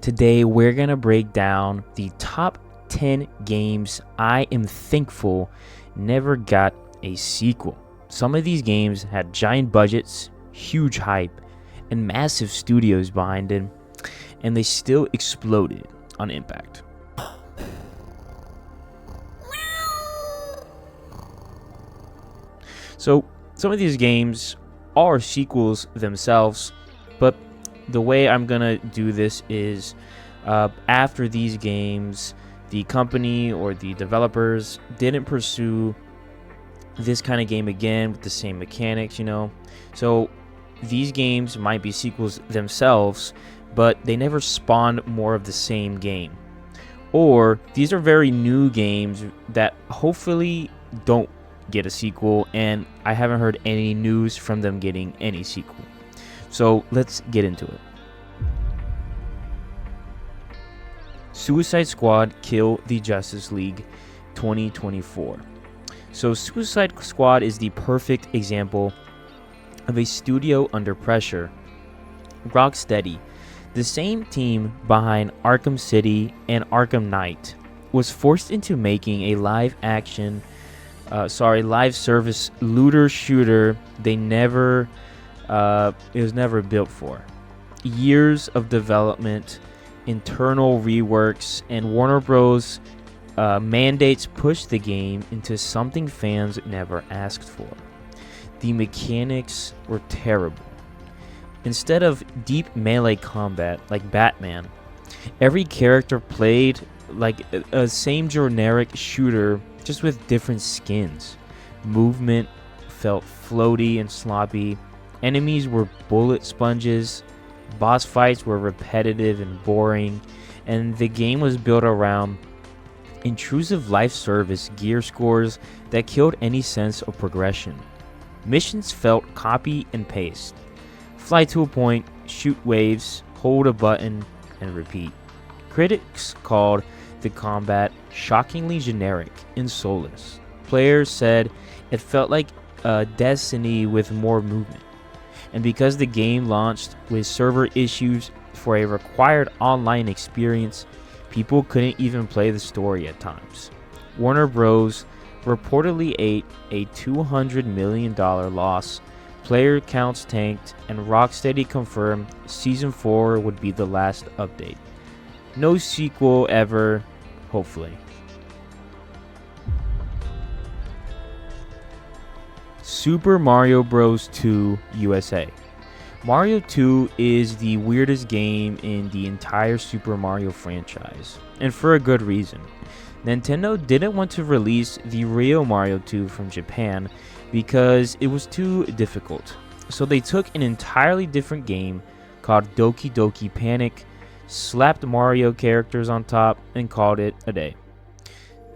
Today, we're going to break down the top 10 games I am thankful never got a sequel. Some of these games had giant budgets, huge hype, and massive studios behind them, and they still exploded on impact. So, some of these games are sequels themselves, but the way I'm gonna do this is after these games, the company or the developers didn't pursue this kind of game again with the same mechanics, So these games might be sequels themselves, but they never spawned more of the same game. Or these are very new games that hopefully don't get a sequel, and I haven't heard any news from them getting any sequel. So let's get into it. Suicide Squad Kill the Justice League 2024. So Suicide Squad is the perfect example of a studio under pressure. Rocksteady, the same team behind Arkham City and Arkham Knight, was forced into making a live service looter shooter it was never built for. Years of development, internal reworks, and Warner Bros. Mandates pushed the game into something fans never asked for. The mechanics were terrible. Instead of deep melee combat like Batman, every character played like a same generic shooter, just with different skins. Movement felt floaty and sloppy. Enemies were bullet sponges. Boss fights were repetitive and boring. And the game was built around intrusive life service gear scores that killed any sense of progression. Missions felt copy and paste. Fly to a point, shoot waves, hold a button, and repeat. Critics called the combat shockingly generic and soulless. Players said it felt like Destiny with more movement. And because the game launched with server issues for a required online experience, people couldn't even play the story at times. Warner Bros. Reportedly ate a $200 million loss, player counts tanked, and Rocksteady confirmed Season 4 would be the last update. No sequel ever, hopefully. Super Mario Bros. 2 USA. Mario 2 is the weirdest game in the entire Super Mario franchise, and for a good reason. Nintendo didn't want to release the real Mario 2 from Japan because it was too difficult. So they took an entirely different game called Doki Doki Panic, slapped Mario characters on top, and called it a day.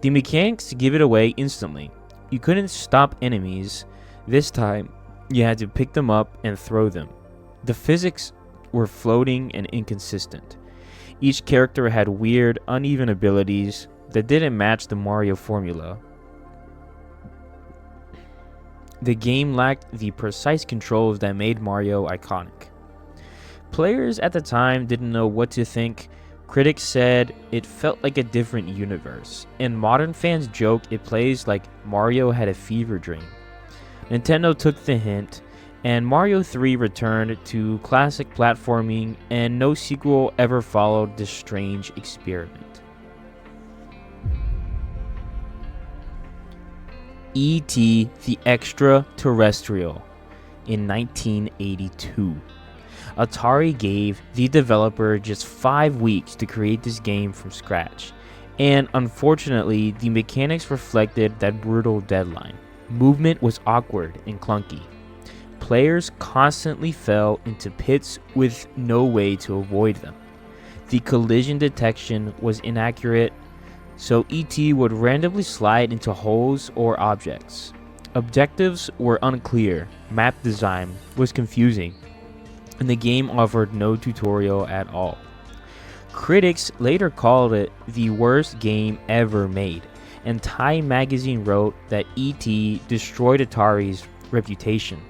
The mechanics give it away instantly. You couldn't stop enemies. This time, you had to pick them up and throw them. The physics were floating and inconsistent. Each character had weird, uneven abilities that didn't match the Mario formula. The game lacked the precise controls that made Mario iconic. Players at the time didn't know what to think. Critics said it felt like a different universe, and modern fans joke it plays like Mario had a fever dream. Nintendo took the hint, and Mario 3 returned to classic platforming, and no sequel ever followed this strange experiment. E.T The Extra Terrestrial in 1982. Atari gave the developer just 5 weeks to create this game from scratch, and unfortunately, the mechanics reflected that brutal deadline. Movement was awkward and clunky. Players constantly fell into pits with no way to avoid them. The collision detection was inaccurate, so E.T. would randomly slide into holes or objects. Objectives were unclear, map design was confusing, and the game offered no tutorial at all. Critics later called it the worst game ever made, and Time magazine wrote that E.T. destroyed Atari's reputation.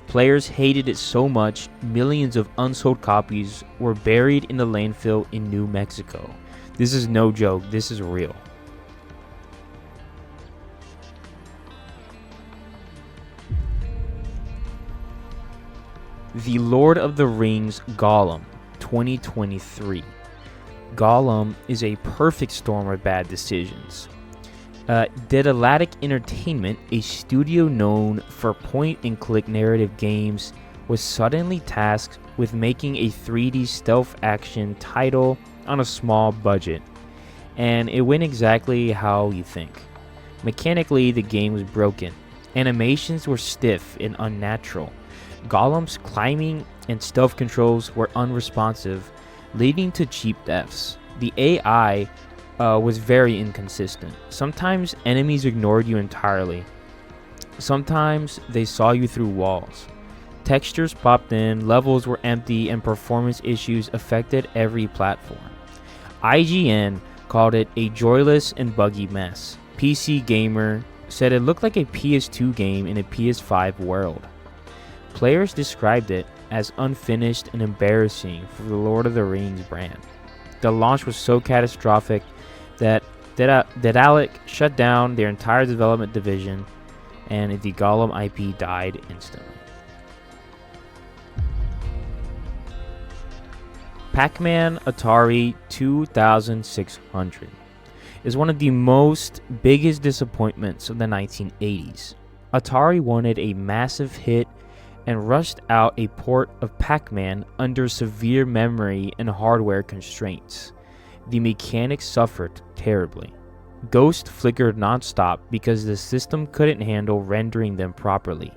Players hated it so much, millions of unsold copies were buried in the landfill in New Mexico. This is no joke, this is real. The Lord of the Rings Gollum 2023. Gollum is a perfect storm of bad decisions. Daedalic Entertainment, a studio known for point-and-click narrative games, was suddenly tasked with making a 3D stealth action title on a small budget, and it went exactly how you think. Mechanically, the game was broken. Animations were stiff and unnatural. Gollum's climbing and stealth controls were unresponsive, leading to cheap deaths. The AI was very inconsistent. Sometimes enemies ignored you entirely. Sometimes they saw you through walls. Textures popped in, levels were empty, and performance issues affected every platform. IGN called it a joyless and buggy mess. PC Gamer said it looked like a PS2 game in a PS5 world. Players described it as unfinished and embarrassing for the Lord of the Rings brand. The launch was so catastrophic that Daedalic shut down their entire development division, and the Gollum IP died instantly. Pac-Man Atari 2600 is one of the biggest disappointments of the 1980s. Atari wanted a massive hit and rushed out a port of Pac-Man under severe memory and hardware constraints. The mechanics suffered terribly. Ghosts flickered non-stop because the system couldn't handle rendering them properly.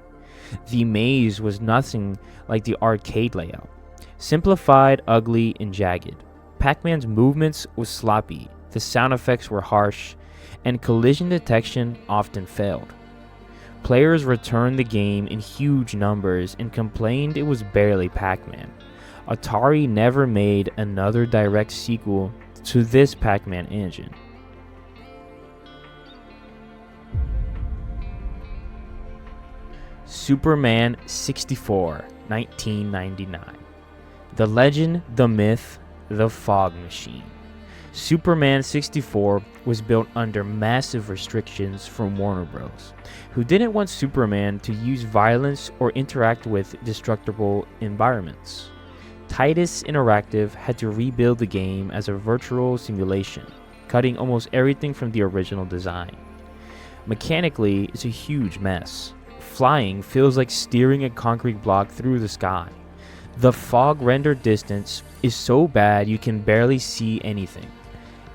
The maze was nothing like the arcade layout. Simplified, ugly, and jagged. Pac-Man's movements was sloppy, the sound effects were harsh, and collision detection often failed. Players returned the game in huge numbers and complained it was barely Pac-Man. Atari never made another direct sequel to this Pac-Man engine. Superman 64, 1999. The legend, the myth, the fog machine. Superman 64 was built under massive restrictions from Warner Bros., who didn't want Superman to use violence or interact with destructible environments. Titus Interactive had to rebuild the game as a virtual simulation, cutting almost everything from the original design. Mechanically, it's a huge mess. Flying feels like steering a concrete block through the sky. The fog render distance is so bad you can barely see anything.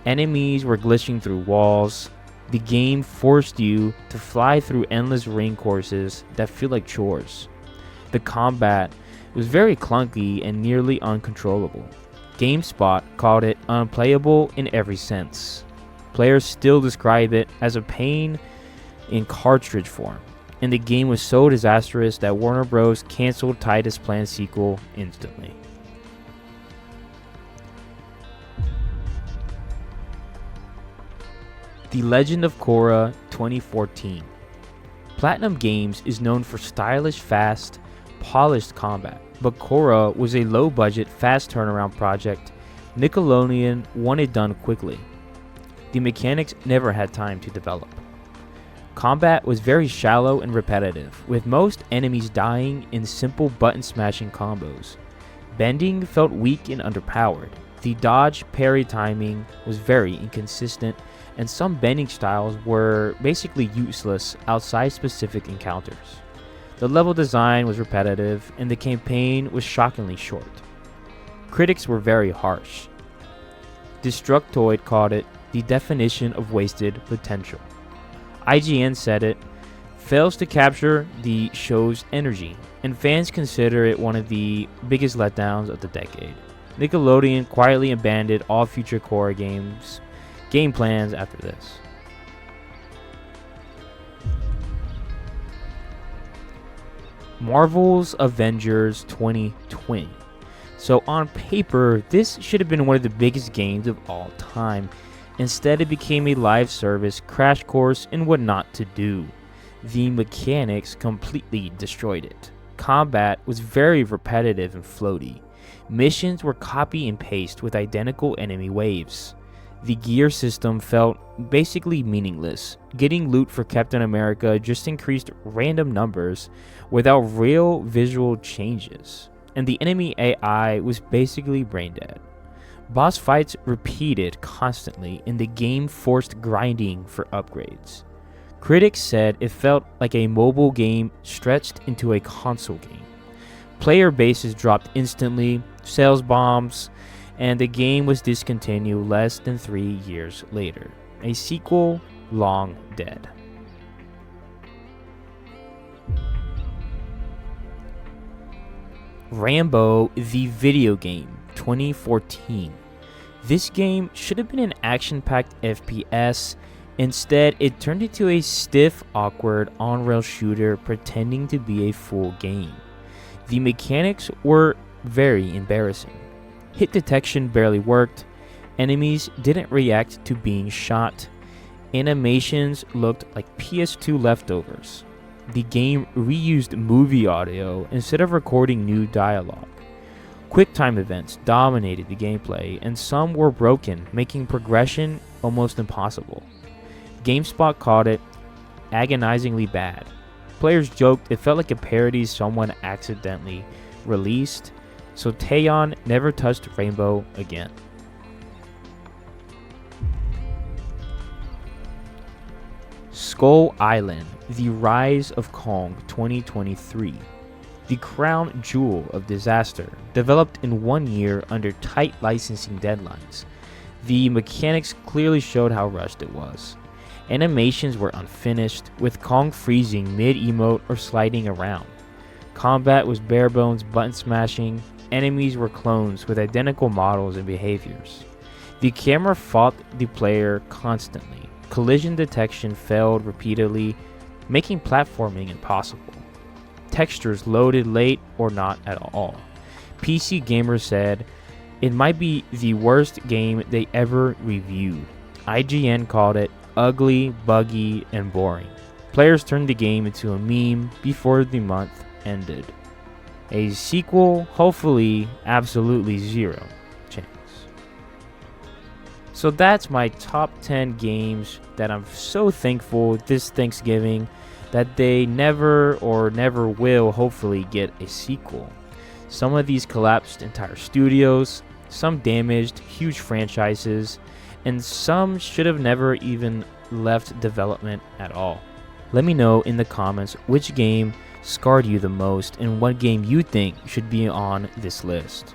Enemies were glitching through walls. The game forced you to fly through endless ring courses that feel like chores. The combat was very clunky and nearly uncontrollable. GameSpot called it unplayable in every sense. Players still describe it as a pain in cartridge form, and the game was so disastrous that Warner Bros. Canceled Titus' planned sequel instantly. The Legend of Korra 2014. Platinum Games is known for stylish, fast, polished combat, but Korra was a low-budget, fast turnaround project. Nickelodeon wanted done quickly. The mechanics never had time to develop. Combat was very shallow and repetitive, with most enemies dying in simple button-smashing combos. Bending felt weak and underpowered. The dodge parry timing was very inconsistent, and some bending styles were basically useless outside specific encounters. The level design was repetitive, and the campaign was shockingly short. Critics were very harsh. Destructoid called it the definition of wasted potential. IGN said it fails to capture the show's energy, and fans consider it one of the biggest letdowns of the decade. Nickelodeon quietly abandoned all future Korra game plans after this. Marvel's Avengers 2020. So on paper, this should have been one of the biggest games of all time. Instead, it became a live service crash course in what not to do. The mechanics completely destroyed it. Combat was very repetitive and floaty. Missions were copy and paste with identical enemy waves. The gear system felt basically meaningless. Getting loot for Captain America just increased random numbers without real visual changes. And the enemy AI was basically brain dead. Boss fights repeated constantly, and the game forced grinding for upgrades. Critics said it felt like a mobile game stretched into a console game. Player bases dropped instantly, sales bombs, and the game was discontinued less than 3 years later. A sequel long dead. Rambo the Videogame, 2014. This game should have been an action-packed FPS. Instead, it turned into a stiff, awkward, on-rail shooter pretending to be a full game. The mechanics were very embarrassing. Hit detection barely worked, enemies didn't react to being shot, animations looked like PS2 leftovers. The game reused movie audio instead of recording new dialogue. QuickTime events dominated the gameplay, and some were broken, making progression almost impossible. GameSpot called it agonizingly bad. Players joked it felt like a parody someone accidentally released, so Taeyeon never touched Rainbow again. Skull Island, The Rise of Kong, 2023. The crown jewel of disaster, developed in 1 year under tight licensing deadlines. The mechanics clearly showed how rushed it was. Animations were unfinished, with Kong freezing mid-emote or sliding around. Combat was bare-bones button smashing. Enemies were clones with identical models and behaviors. The camera fought the player constantly. Collision detection failed repeatedly, making platforming impossible. Textures loaded late or not at all. PC Gamer said it might be the worst game they ever reviewed. IGN called it ugly, buggy, and boring. Players turned the game into a meme before the month ended. A sequel, hopefully, absolutely zero chance. So that's my top 10 games that I'm so thankful this Thanksgiving that they never will hopefully get a sequel. Some of these collapsed entire studios, some damaged huge franchises, and some should have never even left development at all. Let me know in the comments which game scarred you the most and what game you think should be on this list.